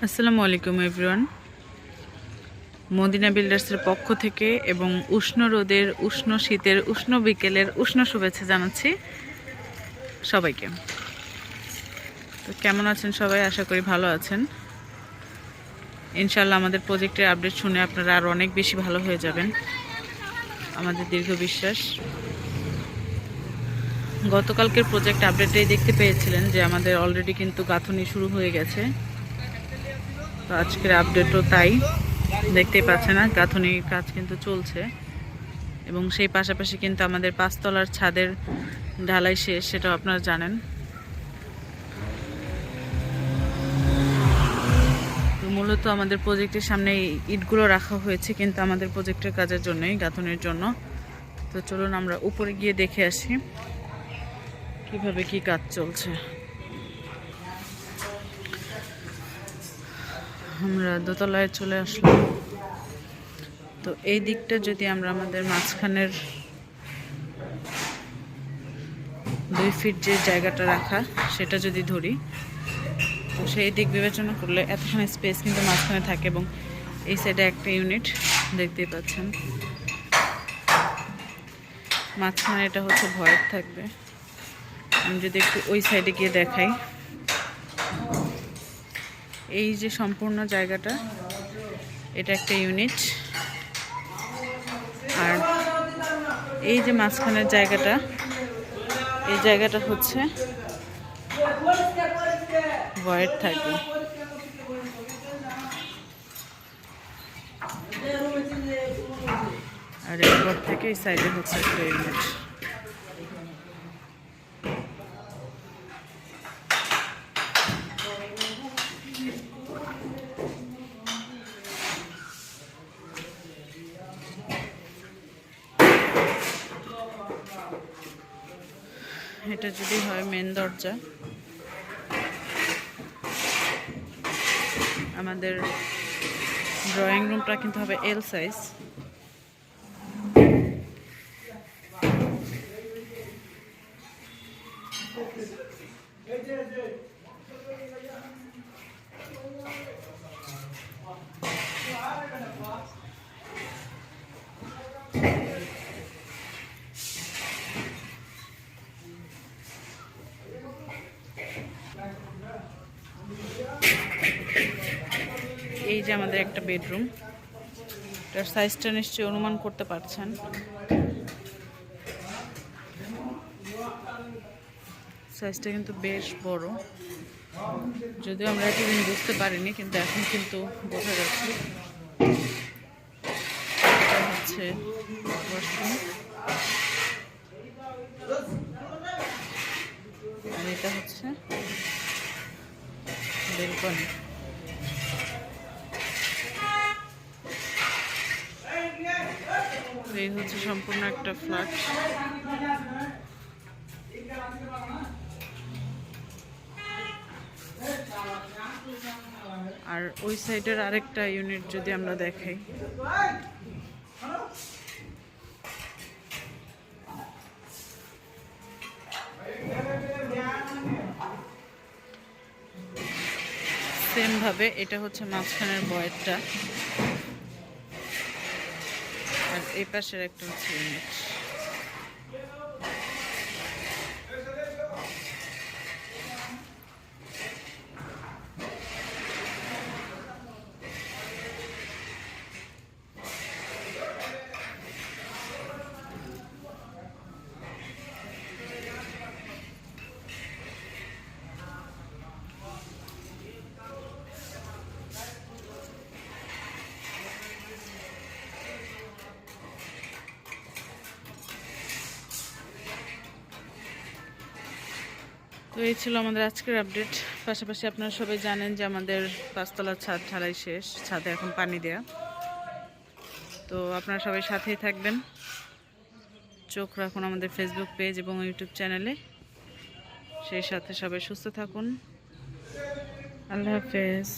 আসসালামু আলাইকুম everyone. Medina বিল্ডার্সের পক্ষ থেকে এবং উষ্ণ রোদের, উষ্ণ শীতের, উষ্ণ বিকেলের উষ্ণ শুভেচ্ছা জানাচ্ছি সবাইকে। তো কেমন আছেন সবাই? আশা করি ভালো আছেন। ইনশাআল্লাহ আমাদের প্রজেক্টের আপডেট শুনে আপনারা আরও অনেক বেশি ভালো হয়ে যাবেন, আমাদের দীর্ঘ বিশ্বাস। গতকালকের প্রজেক্ট আপডেটেই দেখতে পেয়েছিলেন যে আমাদের অলরেডি কিন্তু গাঁথুনি শুরু হয়ে গেছে। তো আজকের আপডেটও তাই, দেখতেই পাচ্ছেন না, গাঁথনির কাজ কিন্তু চলছে এবং সেই পাশাপাশি কিন্তু আমাদের 5 তলার ছাদের ঢালাই শেষ, সেটাও আপনারা জানেন। তো মূলত আমাদের প্রজেক্টের সামনে এই ইটগুলো রাখা হয়েছে কিন্তু আমাদের প্রজেক্টের কাজের জন্যই, গাঁথনির জন্য। তো চলুন আমরা উপরে গিয়ে দেখে আসি কিভাবে কি কাজ চলছে। আমরা দোতলায় চলে আসলাম। তো এই দিকটা যদি আমরা আমাদের মাঝখানের 2 ফিট যে জায়গাটা রাখা সেটা যদি ধরি, তো সেই দিক বিবেচনা করলে এতখানি স্পেস কিন্তু মাঝখানে থাকে এবং এই সাইডে একটা ইউনিট দেখতেই পাচ্ছেন। মাঝখানে এটা হচ্ছে ভয়েড থাকবে। আমি যদি একটু ওই সাইডে গিয়ে দেখাই, এই যে সম্পূর্ণ জায়গাটা, এটা একটা ইউনিট। আর এই যে মাঝখানের জায়গাটা, এই জায়গাটা হচ্ছে ভয়েড থাকবে। আর এরপর থেকে এই সাইডে হচ্ছে একটা ইউনিট। এটা যদি হয় মেন দরজা, আমাদের ড্রয়িং রুমটা কিন্তু হবে এল সাইজ। এই যে আমাদের একটা বেডরুম, এটার সাইজটা নিশ্চয়ই অনুমান করতে পারছেন। সাইজটা কিন্তু বেশ বড়, যদিও আমরা এতদিন বুঝতে পারিনি, কিন্তু এখন কিন্তু বোঝা যাচ্ছে। এটা হচ্ছে ওয়াশরুম আর এটা হচ্ছে বেলকনি। এই হচ্ছে সম্পূর্ণ একটা ফ্ল্যাট। আর ওই সাইডের আরেকটা ইউনিট যদি আমরা দেখাই, সেম ভাবে এটা হচ্ছে মাঝখানের বয়েরটা, আর এই পাশের একটা হচ্ছে ইউনিট। তো এই ছিল আমাদের আজকের আপডেট। পাশাপাশি আপনারা সবাই জানেন যে আমাদের 5 তলার ছাদ ঢালাই শেষ, ছাদে এখন পানি দেয়া। তো আপনারা সবাই সাথেই থাকবেন, চোখ রাখুন আমাদের ফেসবুক পেজ এবং ইউটিউব চ্যানেলে। সেই সাথে সবাই সুস্থ থাকুন। আল্লাহ হাফেজ।